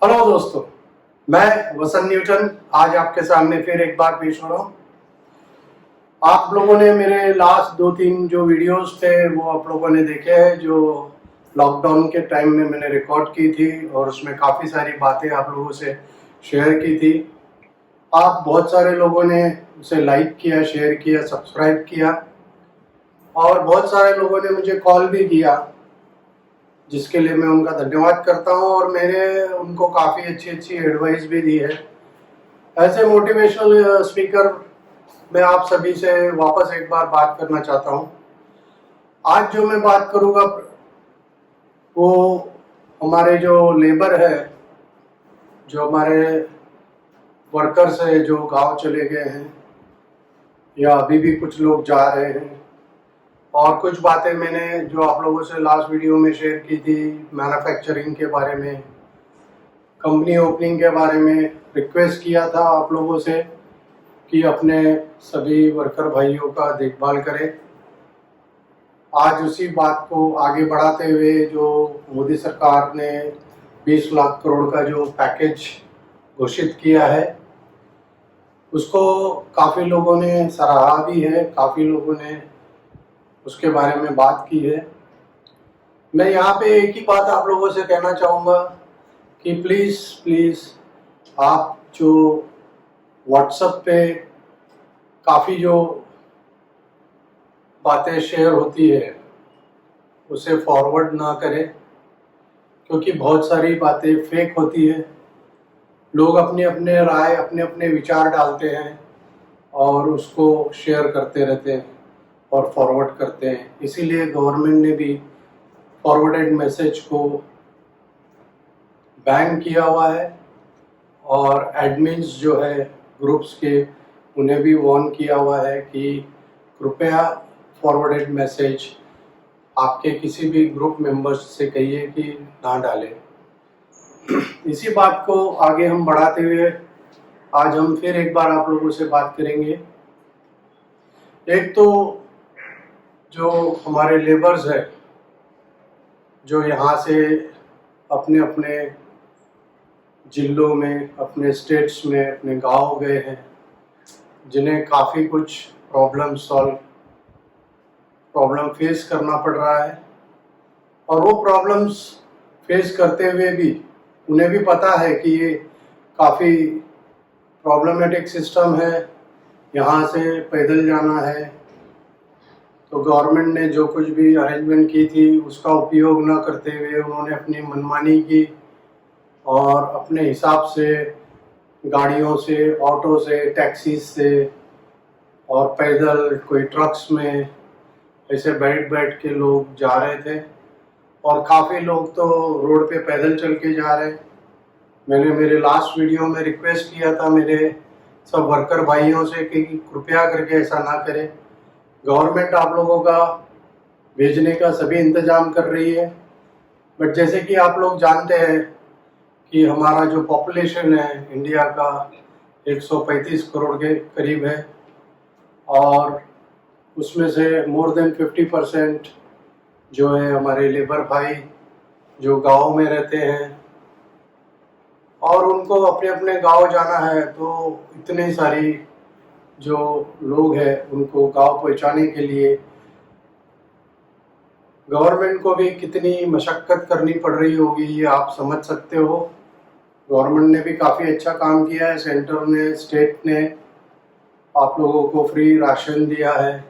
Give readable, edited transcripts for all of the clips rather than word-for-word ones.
Hello दोस्तों, मैं वसंत Newton आज आपके सामने फिर एक बार पेश हो रहा हूँ। आप लोगों ने मेरे लास्ट 2-3 जो वीडियोस थे वो आप लोगों ने देखे हैं, जो लॉकडाउन के टाइम में मैंने रिकॉर्ड की थी और उसमें काफ़ी सारी बातें आप लोगों से शेयर की थी। आप बहुत सारे लोगों ने उसे लाइक किया, शेयर किया, सब्सक्राइब किया और बहुत सारे लोगों ने मुझे कॉल भी किया, जिसके लिए मैं उनका धन्यवाद करता हूं। और मैंने उनको काफ़ी अच्छी अच्छी एडवाइस भी दी है। ऐसे मोटिवेशनल स्पीकर मैं आप सभी से वापस एक बार बात करना चाहता हूं। आज जो मैं बात करूंगा वो हमारे जो लेबर है, जो हमारे वर्कर्स है, जो गांव चले गए हैं या अभी भी कुछ लोग जा रहे हैं, और कुछ बातें मैंने जो आप लोगों से लास्ट वीडियो में शेयर की थी मैन्युफैक्चरिंग के बारे में, कंपनी ओपनिंग के बारे में रिक्वेस्ट किया था आप लोगों से कि अपने सभी वर्कर भाइयों का देखभाल करें। आज उसी बात को आगे बढ़ाते हुए जो मोदी सरकार ने 20 लाख करोड़ का जो पैकेज घोषित किया है, उसको काफ़ी लोगों ने सराहा भी है, काफ़ी लोगों ने उसके बारे में बात की है। मैं यहाँ पे एक ही बात आप लोगों से कहना चाहूँगा कि प्लीज़ आप जो व्हाट्सएप पे काफ़ी जो बातें शेयर होती है उसे फॉरवर्ड ना करें, क्योंकि बहुत सारी बातें फेक होती है। लोग अपने अपने राय, अपने अपने विचार डालते हैं और उसको शेयर करते रहते हैं और फॉरवर्ड करते हैं। इसीलिए गवर्नमेंट ने भी फॉरवर्डेड मैसेज को बैन किया हुआ है और एडमिन्स जो है ग्रुप्स के, उन्हें भी वार्न किया हुआ है कि कृपया फॉरवर्डेड मैसेज आपके किसी भी ग्रुप मेंबर्स से कहिए कि ना डालें। इसी बात को आगे हम बढ़ाते हुए आज हम फिर एक बार आप लोगों से बात करेंगे। एक तो जो हमारे लेबर्स है, जो यहाँ से अपने अपने जिलों में, अपने स्टेट्स में, अपने गांव गए हैं, जिन्हें काफ़ी कुछ प्रॉब्लम फेस करना पड़ रहा है, और वो प्रॉब्लम्स फेस करते हुए भी उन्हें भी पता है कि ये काफ़ी प्रॉब्लमेटिक सिस्टम है, यहाँ से पैदल जाना है। तो गवर्नमेंट ने जो कुछ भी अरेंजमेंट की थी उसका उपयोग न करते हुए उन्होंने अपनी मनमानी की और अपने हिसाब से गाड़ियों से, ऑटो से, टैक्सी से और पैदल, कोई ट्रक्स में ऐसे बैठ बैठ के लोग जा रहे थे। और काफ़ी लोग तो रोड पे पैदल चल के जा रहे। मैंने मेरे लास्ट वीडियो में रिक्वेस्ट किया था मेरे सब वर्कर भाइयों से कि कृपया करके ऐसा ना करें। गवर्नमेंट आप लोगों का भेजने का सभी इंतज़ाम कर रही है, बट जैसे कि आप लोग जानते हैं कि हमारा जो पॉपुलेशन है इंडिया का 135 करोड़ के करीब है, और उसमें से मोर देन 50% जो है हमारे लेबर भाई जो गांव में रहते हैं, और उनको अपने अपने गांव जाना है। तो इतने सारी जो लोग हैं उनको गांव पहुंचाने के लिए गवर्नमेंट को भी कितनी मशक्क़त करनी पड़ रही होगी, ये आप समझ सकते हो। गवर्नमेंट ने भी काफ़ी अच्छा काम किया है। सेंटर ने, स्टेट ने आप लोगों को फ्री राशन दिया है,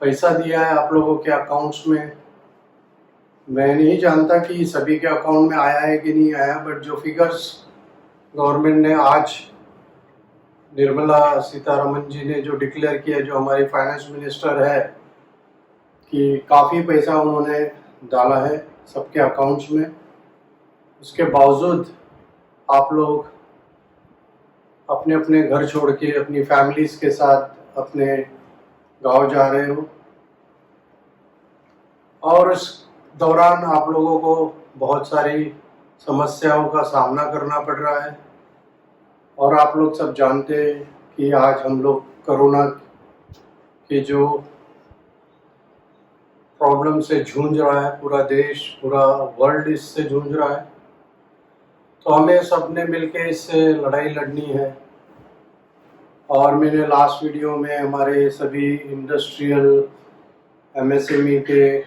पैसा दिया है आप लोगों के अकाउंट्स में। मैं नहीं जानता कि सभी के अकाउंट में आया है कि नहीं आया, बट जो फिगर्स गवर्नमेंट ने आज निर्मला सीतारमन जी ने जो डिक्लेयर किया, जो हमारी फाइनेंस मिनिस्टर है, कि काफ़ी पैसा उन्होंने डाला है सबके अकाउंट्स में, उसके बावजूद आप लोग अपने अपने घर छोड़ के अपनी फैमिलीज के साथ अपने गांव जा रहे हो, और इस दौरान आप लोगों को बहुत सारी समस्याओं का सामना करना पड़ रहा है। और आप लोग सब जानते हैं कि आज हम लोग कोरोना के जो प्रॉब्लम से जूझ रहा है, पूरा देश, पूरा वर्ल्ड इससे जूझ रहा है। तो हमें सबने मिलके इससे लड़ाई लड़नी है। और मैंने लास्ट वीडियो में हमारे सभी इंडस्ट्रियल एमएसएमई के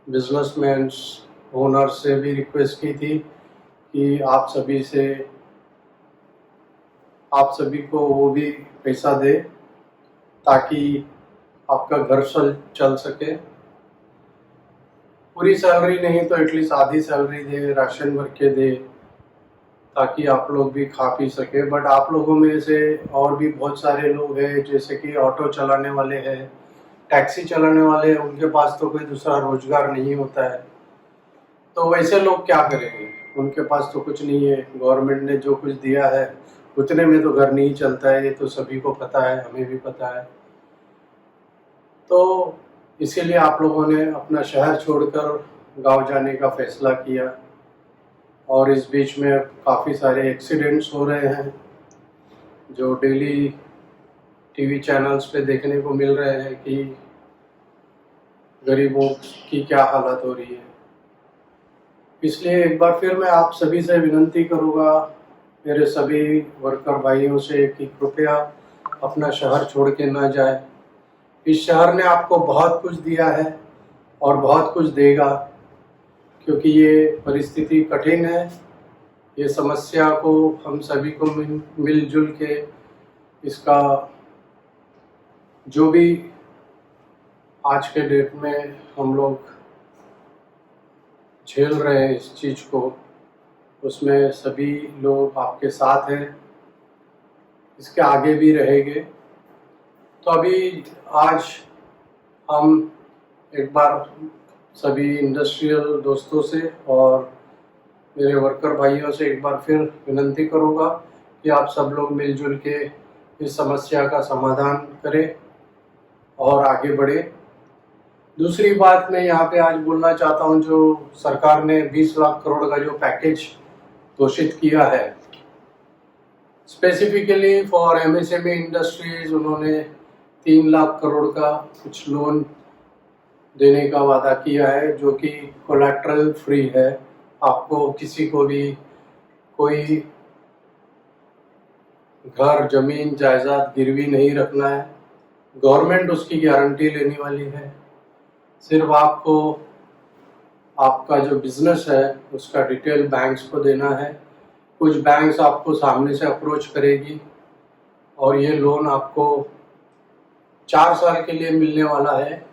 बिजनेसमैन ओनर से भी रिक्वेस्ट की थी कि आप सभी को वो भी पैसा दे ताकि आपका घर चल सके। पूरी सैलरी नहीं तो एटलीस्ट आधी सैलरी दे, राशन भर के दे, ताकि आप लोग भी खा पी सके। बट आप लोगों में से और भी बहुत सारे लोग हैं, जैसे कि ऑटो चलाने वाले हैं, टैक्सी चलाने वाले हैं, उनके पास तो कोई दूसरा रोजगार नहीं होता है। तो वैसे लोग क्या करेंगे, उनके पास तो कुछ नहीं है। गवर्नमेंट ने जो कुछ दिया है उतने में तो घर नहीं चलता है, ये तो सभी को पता है, हमें भी पता है। तो इसीलिए आप लोगों ने अपना शहर छोड़कर गांव जाने का फैसला किया। और इस बीच में काफ़ी सारे एक्सीडेंट्स हो रहे हैं जो डेली टीवी चैनल्स पे देखने को मिल रहे हैं कि गरीबों की क्या हालत हो रही है। इसलिए एक बार फिर मैं आप सभी से विनती करूँगा, मेरे सभी वर्कर भाइयों से, कि कृपया अपना शहर छोड़ के ना जाए। इस शहर ने आपको बहुत कुछ दिया है और बहुत कुछ देगा, क्योंकि ये परिस्थिति कठिन है। ये समस्या को हम सभी को मिलजुल के इसका जो भी आज के डेट में हम लोग झेल रहे हैं इस चीज़ को, उसमें सभी लोग आपके साथ हैं, इसके आगे भी रहेंगे। तो अभी आज हम एक बार सभी इंडस्ट्रियल दोस्तों से और मेरे वर्कर भाइयों से एक बार फिर विनती करूँगा कि आप सब लोग मिलजुल के इस समस्या का समाधान करें और आगे बढ़े। दूसरी बात मैं यहाँ पे आज बोलना चाहता हूँ, जो सरकार ने 20 लाख करोड़ का जो पैकेज घोषित किया है स्पेसिफिकली फॉर एमएसएमई इंडस्ट्रीज, उन्होंने 3 लाख करोड़ का कुछ लोन देने का वादा किया है, जो कि कोलैटरल फ्री है। आपको किसी को भी कोई घर, जमीन, जायदाद गिरवी नहीं रखना है। गवर्नमेंट उसकी गारंटी लेने वाली है। सिर्फ आपको आपका जो बिजनेस है उसका डिटेल बैंक्स को देना है। कुछ बैंक्स आपको सामने से अप्रोच करेगी और ये लोन आपको 4 साल के लिए मिलने वाला है।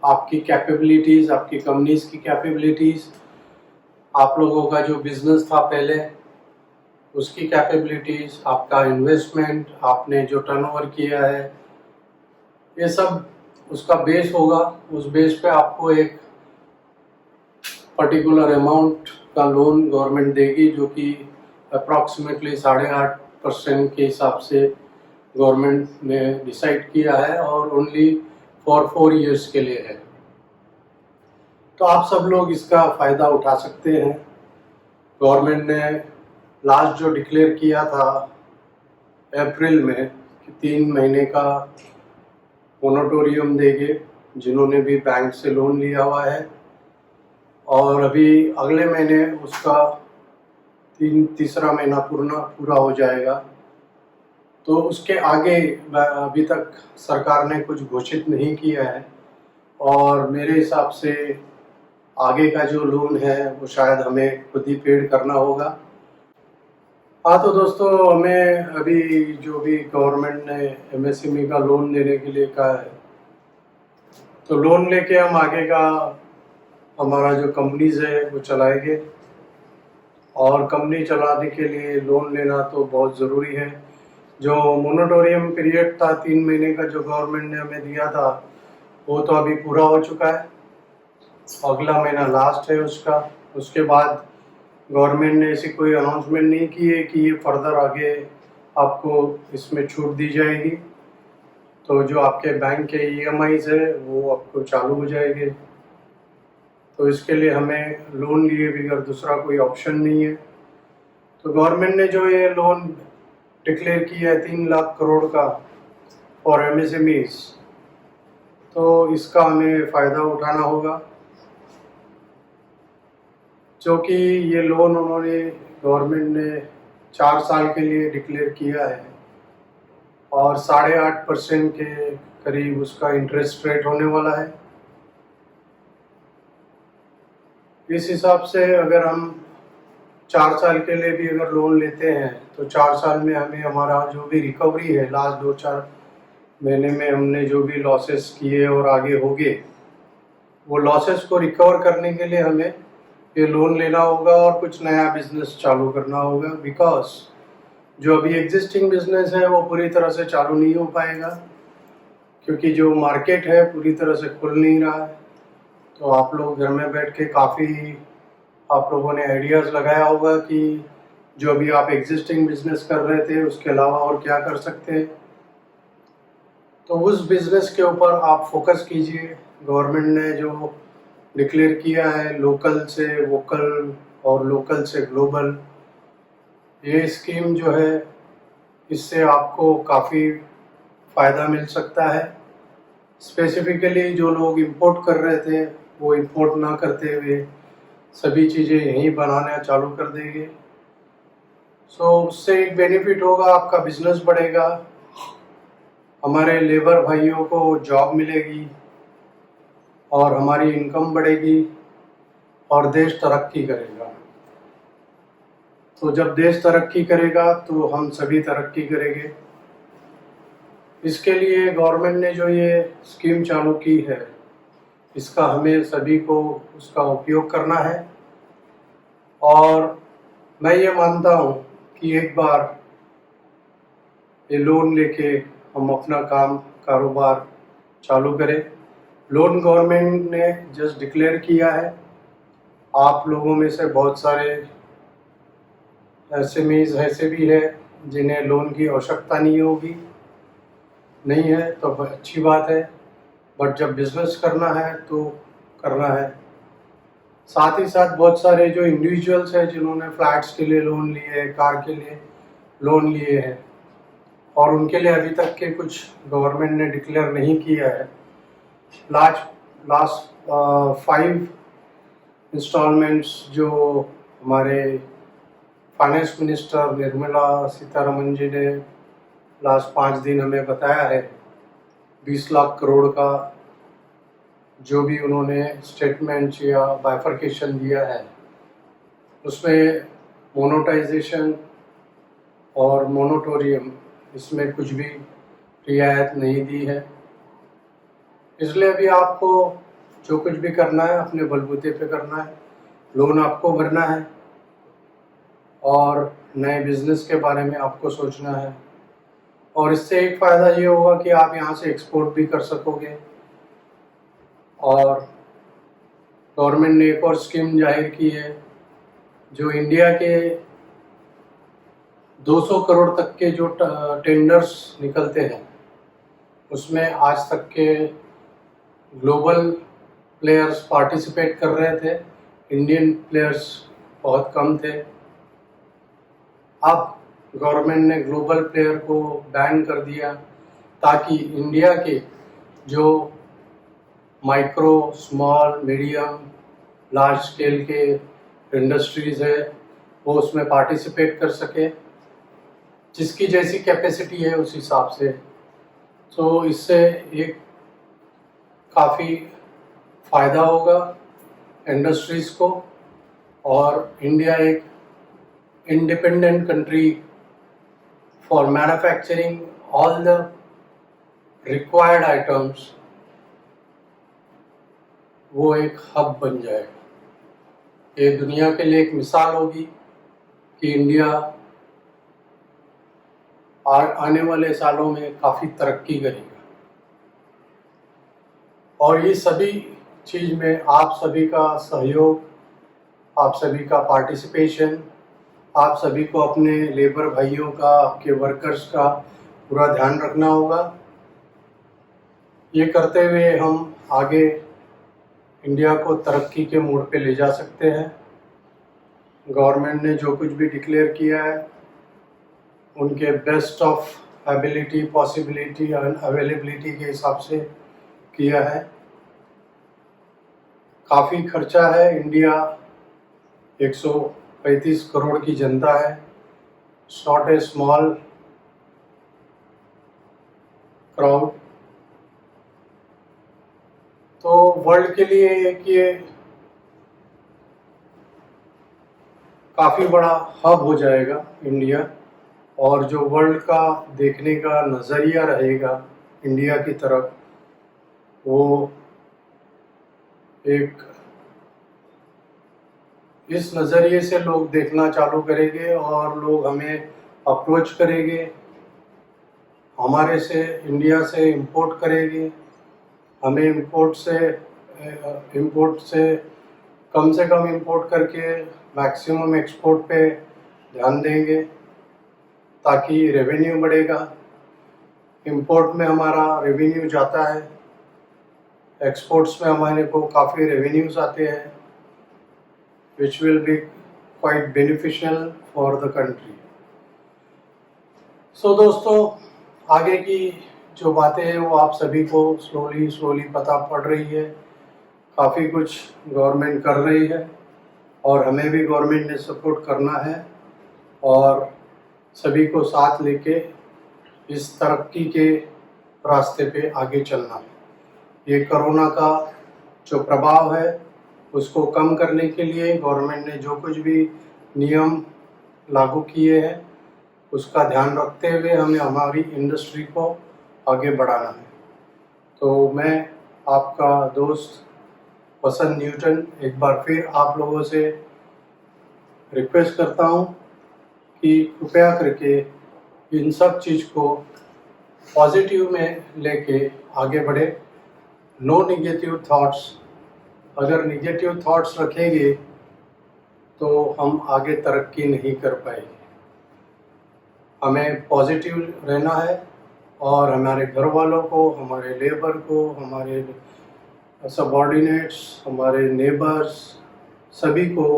आपकी कैपेबिलिटीज़, आपकी कंपनीज की कैपेबिलिटीज़, आप लोगों का जो बिजनेस था पहले उसकी कैपेबिलिटीज़, आपका इन्वेस्टमेंट, आपने जो टर्नओवर किया है, ये सब उसका बेस होगा। उस बेस पे आपको एक पर्टिकुलर अमाउंट का लोन गवर्नमेंट देगी, जो कि अप्रॉक्सीमेटली 8.5% के हिसाब से गवर्नमेंट ने डिसाइड किया है और ओनली फॉर 4 ईयर्स के लिए है। तो आप सब लोग इसका फ़ायदा उठा सकते हैं। गवर्नमेंट ने लास्ट जो डिक्लेयर किया था अप्रैल में कि 3 महीने का मोरेटोरियम देंगे जिन्होंने भी बैंक से लोन लिया हुआ है, और अभी अगले महीने उसका तीसरा महीना पूरा हो जाएगा। तो उसके आगे अभी तक सरकार ने कुछ घोषित नहीं किया है और मेरे हिसाब से आगे का जो लोन है वो शायद हमें खुद ही पेड करना होगा। हाँ, तो दोस्तों, हमें अभी जो भी गवर्नमेंट ने एमएसएमई का लोन लेने के लिए कहा है, तो लोन लेके हम आगे का हमारा जो कंपनीज है वो चलाएंगे। और कंपनी चलाने के लिए लोन लेना तो बहुत ज़रूरी है। जो मोरेटोरियम पीरियड था 3 महीने का जो गवर्नमेंट ने हमें दिया था, वो तो अभी पूरा हो चुका है। अगला महीना लास्ट है उसका। उसके बाद गवर्नमेंट ने ऐसी कोई अनाउंसमेंट नहीं की है कि ये फर्दर आगे आपको इसमें छूट दी जाएगी। तो जो आपके बैंक के ईएमआईज है वो आपको चालू हो जाएंगे। तो इसके लिए हमें लोन लिए बगैर दूसरा कोई ऑप्शन नहीं है। तो गवर्नमेंट ने जो ये लोन डिक्लेयर किया है 3 लाख करोड़ का फॉर एमएसएमईज, तो इसका हमें फ़ायदा उठाना होगा। जो कि ये लोन उन्होंने गवर्नमेंट ने 4 साल के लिए डिक्लेयर किया है और 8.5% के करीब उसका इंटरेस्ट रेट होने वाला है। इस हिसाब से अगर हम 4 साल के लिए भी अगर लोन लेते हैं तो 4 साल में हमें हमारा जो भी रिकवरी है, लास्ट 2-4 महीने में हमने जो भी लॉसेस किए और आगे हो गए, वो लॉसेस को रिकवर करने के लिए हमें ये लोन लेना होगा और कुछ नया बिजनेस चालू करना होगा। बिकॉज जो अभी एग्जिस्टिंग बिजनेस है वो पूरी तरह से चालू नहीं हो पाएगा, क्योंकि जो मार्केट है पूरी तरह से खुल नहीं रहा है। तो आप लोग घर में बैठ के काफ़ी आप लोगों ने आइडियाज़ लगाया होगा कि जो अभी आप एग्जिस्टिंग बिजनेस कर रहे थे उसके अलावा और क्या कर सकते हैं। तो उस बिजनेस के ऊपर आप फोकस कीजिए। गवर्नमेंट ने जो डिक्लेयर किया है लोकल से वोकल और लोकल से ग्लोबल, ये स्कीम जो है इससे आपको काफ़ी फ़ायदा मिल सकता है। स्पेसिफिकली जो लोग इंपोर्ट कर रहे थे वो इंपोर्ट ना करते हुए सभी चीज़ें यहीं बनाना चालू कर देंगे। सो उससे एक बेनिफिट होगा, आपका बिजनेस बढ़ेगा, हमारे लेबर भाइयों को जॉब मिलेगी और हमारी इनकम बढ़ेगी और देश तरक्की करेगा। तो जब देश तरक्की करेगा तो हम सभी तरक्की करेंगे। इसके लिए गवर्नमेंट ने जो ये स्कीम चालू की है इसका हमें सभी को उसका उपयोग करना है। और मैं ये मानता हूँ कि एक बार ये लोन लेके हम अपना कारोबार चालू करें। लोन गवर्नमेंट ने जस्ट डिक्लेयर किया है। आप लोगों में से बहुत सारे एसएमईज ऐसे भी है जिन्हें लोन की आवश्यकता नहीं है तो अच्छी बात है, बट जब बिजनेस करना है तो करना है। साथ ही साथ बहुत सारे जो इंडिविजुअल्स हैं जिन्होंने फ्लैट्स के लिए लोन लिए हैं, कार के लिए लोन लिए हैं और उनके लिए अभी तक के कुछ गवर्नमेंट ने डिक्लेयर नहीं किया है। लास्ट 5 इंस्टॉलमेंट्स जो हमारे फाइनेंस मिनिस्टर निर्मला सीतारमण जी ने लास्ट 5 दिन हमें बताया है, 20 लाख करोड़ का जो भी उन्होंने स्टेटमेंट या बाइफर्केशन दिया है उसमें मोनेटाइजेशन और मोनिटोरियम इसमें कुछ भी रियायत नहीं दी है। इसलिए अभी आपको जो कुछ भी करना है अपने बलबूते पे करना है, लोन आपको भरना है और नए बिजनेस के बारे में आपको सोचना है। और इससे एक फ़ायदा ये होगा कि आप यहाँ से एक्सपोर्ट भी कर सकोगे। और गवर्नमेंट ने एक और स्कीम जाहिर की है, जो इंडिया के 200 करोड़ तक के जो टेंडर्स निकलते हैं उसमें आज तक के ग्लोबल प्लेयर्स पार्टिसिपेट कर रहे थे, इंडियन प्लेयर्स बहुत कम थे। अब गवर्नमेंट ने ग्लोबल प्लेयर को बैन कर दिया ताकि इंडिया के जो micro, small, medium, large scale के इंडस्ट्रीज़ है वो उसमें पार्टिसिपेट कर सके, जिसकी जैसी कैपेसिटी है उस हिसाब से। तो इससे एक काफ़ी फ़ायदा होगा इंडस्ट्रीज़ को और इंडिया एक independent country for manufacturing all the required items, वो एक हब बन जाएगा। ये दुनिया के लिए एक मिसाल होगी कि इंडिया आने वाले सालों में काफ़ी तरक्की करेगा। और ये सभी चीज़ में आप सभी का सहयोग, आप सभी का पार्टिसिपेशन, आप सभी को अपने लेबर भाइयों का, आपके वर्कर्स का पूरा ध्यान रखना होगा। ये करते हुए हम आगे इंडिया को तरक्की के मोड़ पे ले जा सकते हैं। गवर्नमेंट ने जो कुछ भी डिक्लेयर किया है उनके best of ability, possibility and availability के हिसाब से किया है। काफ़ी खर्चा है, इंडिया 135 करोड़ की जनता है। It's not a small crowd. तो वर्ल्ड के लिए एक ये काफ़ी बड़ा हब हो जाएगा इंडिया, और जो वर्ल्ड का देखने का नज़रिया रहेगा इंडिया की तरफ, वो एक इस नज़रिए से लोग देखना चालू करेंगे और लोग हमें अप्रोच करेंगे, हमारे से इंडिया से इंपोर्ट करेंगे, हमें इंपोर्ट से कम इंपोर्ट करके मैक्सिमम एक्सपोर्ट पे ध्यान देंगे ताकि रेवेन्यू बढ़ेगा। इंपोर्ट में हमारा रेवेन्यू जाता है, एक्सपोर्ट्स में हमारे को काफ़ी रेवेन्यूज़ आते हैं, which will be quite beneficial for the country. So दोस्तों, आगे की जो बातें हैं वो आप सभी को स्लोली पता पड़ रही है। काफ़ी कुछ गवर्नमेंट कर रही है और हमें भी गवर्नमेंट ने सपोर्ट करना है और सभी को साथ लेके इस तरक्की के रास्ते पे आगे चलना है। ये कोरोना का जो प्रभाव है उसको कम करने के लिए गवर्नमेंट ने जो कुछ भी नियम लागू किए हैं उसका ध्यान रखते हुए हमें हमारी इंडस्ट्री को आगे बढ़ाना है। तो मैं आपका दोस्त वसंत न्यूटन एक बार फिर आप लोगों से रिक्वेस्ट करता हूँ कि कृपया करके इन सब चीज़ को पॉजिटिव में लेके आगे बढ़े। No negative thoughts. अगर निगेटिव थॉट्स रखेंगे तो हम आगे तरक्की नहीं कर पाएंगे। हमें पॉजिटिव रहना है और हमारे घर वालों को, हमारे लेबर को, हमारे सबऑर्डिनेट्स, हमारे नेबर्स, सभी को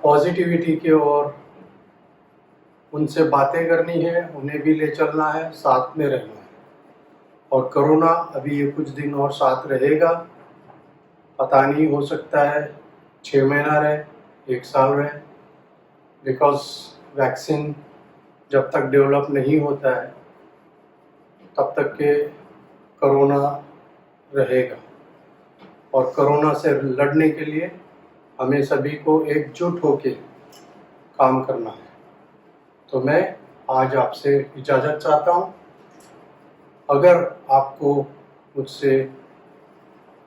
पॉजिटिविटी की ओर उनसे बातें करनी है, उन्हें भी ले चलना है, साथ में रहना है। और कोरोना अभी ये कुछ दिन और साथ रहेगा, पता नहीं, हो सकता है 6 महीना रहे, 1 साल रहे, बिकॉज वैक्सीन जब तक डेवलप नहीं होता है तब तक के कोरोना रहेगा। और कोरोना से लड़ने के लिए हमें सभी को एकजुट होकर काम करना है। तो मैं आज आपसे इजाज़त चाहता हूँ। अगर आपको मुझसे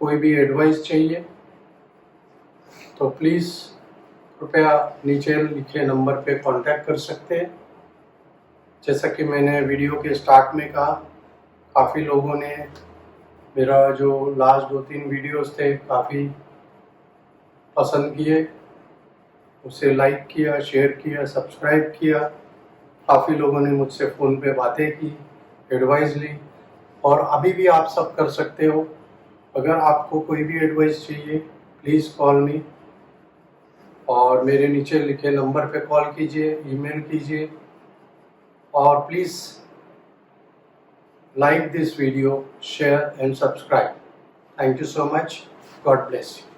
कोई भी एडवाइस चाहिए तो प्लीज़ कृपया नीचे लिखे नंबर पे कांटेक्ट कर सकते हैं। जैसा कि मैंने वीडियो के स्टार्ट में कहा, काफ़ी लोगों ने मेरा जो लास्ट 2-3 वीडियोस थे काफ़ी पसंद किए, उसे लाइक किया, शेयर किया, सब्सक्राइब किया। काफ़ी लोगों ने मुझसे फ़ोन पे बातें की, एडवाइस ली, और अभी भी आप सब कर सकते हो। अगर आपको कोई भी एडवाइस चाहिए प्लीज़ कॉल मी, और मेरे नीचे लिखे नंबर पे कॉल कीजिए, ईमेल कीजिए, और please like this video, share and subscribe. Thank you so much. God bless you.